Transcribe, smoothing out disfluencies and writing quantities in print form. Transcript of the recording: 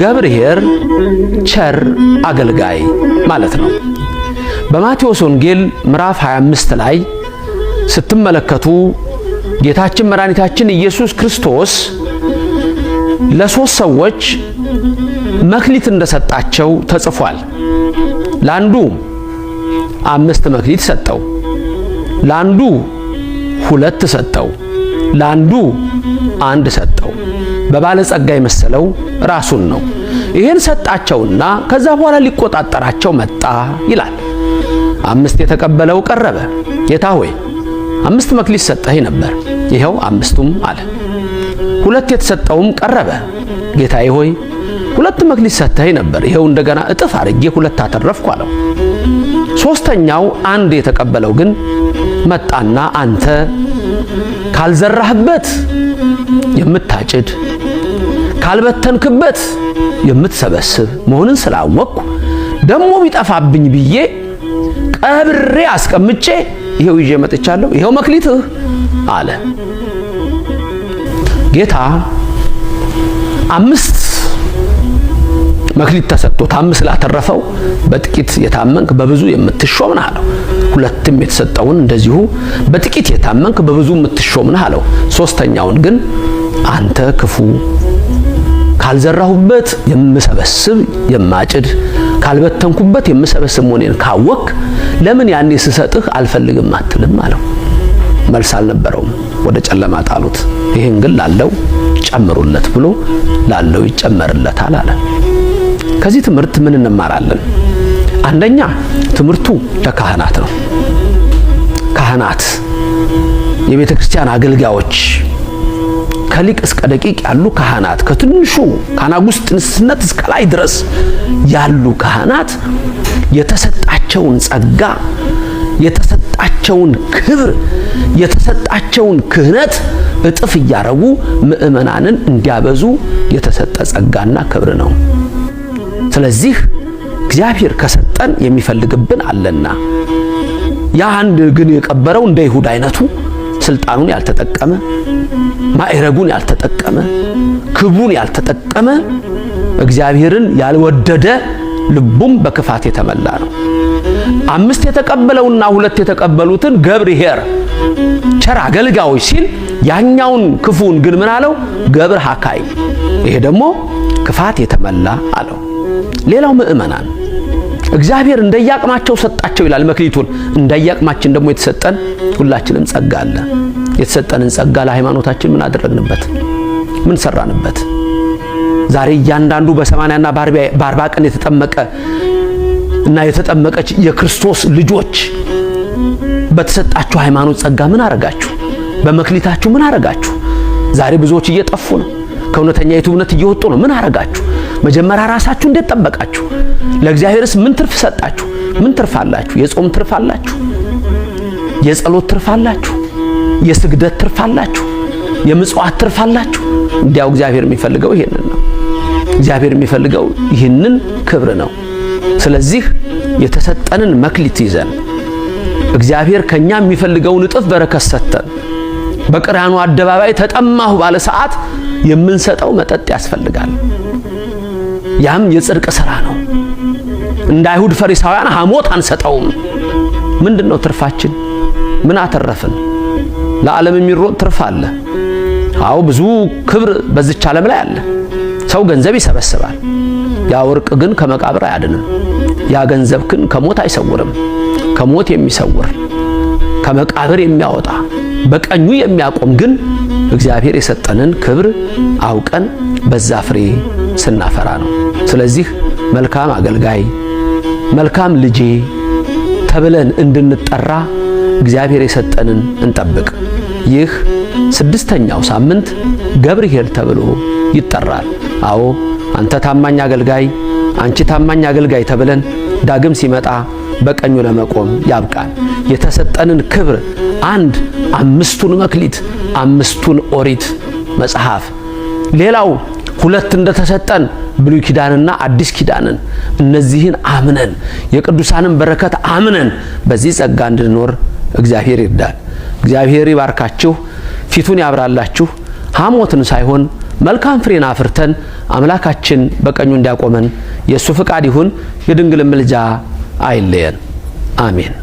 ገብርኄር ቸር አገልጋይ ማለት ነው። በማቴዎስ ወንጌል ምዕራፍ 25 ላይ ስትመለከቱ ጌታችን መድኃኒታችን ኢየሱስ ክርስቶስ ለሶስት ሰዎች መክሊት እንደሰጣቸው ተጽፏል። ለአንዱ 5 መክሊት ሰጠው፣ ለአንዱ 2 ሰጠው፣ ለአንዱ 1 ሰጠው። በባለጸጋ የመሰለው ራሱን ነው። ይሄን ሰጣቸውና ከዛ በኋላ ሊቆጣጠራቸው መጣ ይላል። 5 የተቀበለው ቀረበ፣ ጌታ ሆይ 5 መክሊት ሰጠኸኝ ነበር፣ ይኸው 5ቱም አለ። 2 የተሰጠውም ቀረበ፣ ጌታዬ ሆይ 2 መክሊት ሰጠኸኝ ነበር፣ ይኸው እንደገና እጥፍ አድርጌ 2 አተረፍኩ አለው። 3ኛው 1 የተቀበለው ግን መጣና አንተ ካልዘራህበት የምታጭድ ካልበተንክበት የምትሰበስብ መሆንን ስላወቅኩ ደሞ ቢጠፋብኝ ብዬ ቀብሬ አስቀምጬ ይሄው ይዤ መጥቻለሁ፣ ይሄው መክሊትህ አለ። ጌታ 5 መክሊት ተሰጥቶት 5 ላተረፈው በጥቂት የታመንክ በብዙ የምትሾም ነህ አለው። 2ም የተሰጠውን እንደዚሁ በጥቂት የታመንክ በብዙ የምትሾም ነህ አለው። 3ኛውን ግን አንተ ክፉ ካልዘራሁበት የምሰበስብ የማጭድ ካልበተንኩበት የምሰበስብ መሆኔን ካወቅ ለምን ያኔ ስሰጥህ አልፈልግም አትልም አለው። መልስ አልነበረውም፣ ወደ ጨለማ ጣሉት። ይሄን ግን ላለው ጨምሩለት ብሎ ላለው ይጨመርለታል አለ። ከዚህ ትምህርት ምን እንማራለን? አንደኛ ትምህርቱ ለካህናት ነው። ካህናት የቤተ ክርስቲያን አገልጋዮች ከሊቅ እስከ ደቂቅ ያሉ ካህናት ከትንሹ ከአናጉስጥስነት እስከ ላይ ድረስ ያሉ ካህናት የተሰጣቸውን ጸጋ፣ የተሰጣቸውን ክብር፣ የተሰጣቸውን ክህነት እጥፍ እያረጉ ምእመናንን እንዲያበዙ የተሰጠ ጸጋና ክብር ነው። ስለዚህ እግዚአብሔር ከሰጠን የሚፈልግብን አለና ያ አንድ ግን የቀበረው እንደ ይሁዳ አይነቱ ስልጣኑን ያልተጠቀመ ማዕረጉን ያልተጠቀመ ክብሩን ያልተጠቀመ እግዚአብሔርን ያልወደደ ልቡም በክፋት የተመላ ነው። 5 የተቀበለውና 2 የተቀበሉትን ገብርኄር ቸር አገልጋዮች ሲል ያኛውን ክፉን ግን ምን አለው? ገብር ሐካይ፣ ይሄ ደግሞ ክፋት የተመላ አለው። ሌላው ምእመናን እግዚአብሔር እንደያቅማቸው ሰጣቸው ይላል መክሊቱን። እንደያቅማችን ደግሞ የተሰጠን ሁላችንም ጸጋ አለ። የተሰጠንን ጸጋ ለሃይማኖታችን ምን አደረግንበት? ምን ሰራንበት? ዛሬ እያንዳንዱ በ80 እና በ40 ቀን የተጠመቀ እና የተጠመቀች የክርስቶስ ልጆች በተሰጣችሁ ሃይማኖት ጸጋ ምን አረጋችሁ? በመክሊታችሁ ምን አረጋችሁ? ዛሬ ብዙዎች እየጠፉ ነው። ከእውነተኛ እምነት እየወጡ ነው። ምን አረጋችሁ? መጀመሪያ ራሳችሁ እንዴት ጠበቃችሁ? ለእግዚአብሔርስ ምን ትርፍ ሰጣችሁ? ምን ትርፍ አላችሁ? የጾም ትርፍ አላችሁ? የጸሎት ትርፍ አላችሁ? የስግደት ትርፍ አላችሁ? የምጽዋት ትርፍ አላችሁ? እንዲያው እግዚአብሔር የሚፈልገው ይሄንን ነው። እግዚአብሔር የሚፈልገው ይህንን ክብር ነው። ስለዚህ የተሰጠንን መክሊት ይዘን እግዚአብሔር ከኛ የሚፈልገውን እጥፍ በረከት ሰጠን በቀራንዮ አደባባይ ተጠማሁ ባለ ሰዓት የምንሰጠው መጠጥ ያስፈልጋል። ያም የጽድቅ ሥራ ነው። እንደ አይሁድ ፈሪሳውያን ሐሞት አንሰጠውም። ምንድነው ትርፋችን? ምን አተረፍን? ለዓለም የሚሮጥ ትርፍ አለ። አዎ ብዙ ክብር በዚች ዓለም ላይ አለ። ሰው ገንዘብ ይሰበስባል። ያ ወርቅ ግን ከመቃብር አያድንም። ያ ገንዘብ ግን ከሞት አይሰውርም። ከሞት የሚሰውር ከመቃብር የሚያወጣ በቀኙ የሚያቆም ግን እግዚአብሔር የሰጠንን ክብር አውቀን በዛ ፍሬ ስናፈራ ነው። ስለዚህ መልካም አገልጋይ፣ መልካም ልጄ ተብለን እንድንጠራ እግዚአብሔር የሰጠንን እንጠብቅ። ይህ 6ኛው ሳምንት ገብርኄር ተብሎ ይጠራል። አዎ አንተ ታማኝ አገልጋይ፣ አንቺ ታማኝ አገልጋይ ተብለን ዳግም ሲመጣ በቀኙ ለመቆም ያብቃን። የተሰጠንን ክብር 5ቱን መክሊት 5ቱን ኦሪት መጽሐፍ ሌላው 2 እንደተሰጠን ብሉይ ኪዳንና አዲስ ኪዳንን እነዚህን አምነን የቅዱሳንን በረከት አምነን በዚህ ጸጋ እንድንኖር እግዚአብሔር ይርዳል። እግዚአብሔር ይባርካችሁ፣ ፊቱን ያብራላችሁ፣ ሐሞትን ሳይሆን መልካም ፍሬን አፍርተን አምላካችን በቀኙ እንዲያቆመን የእሱ ፍቃድ ይሁን። የድንግል ምልጃ አይለየን። አሜን።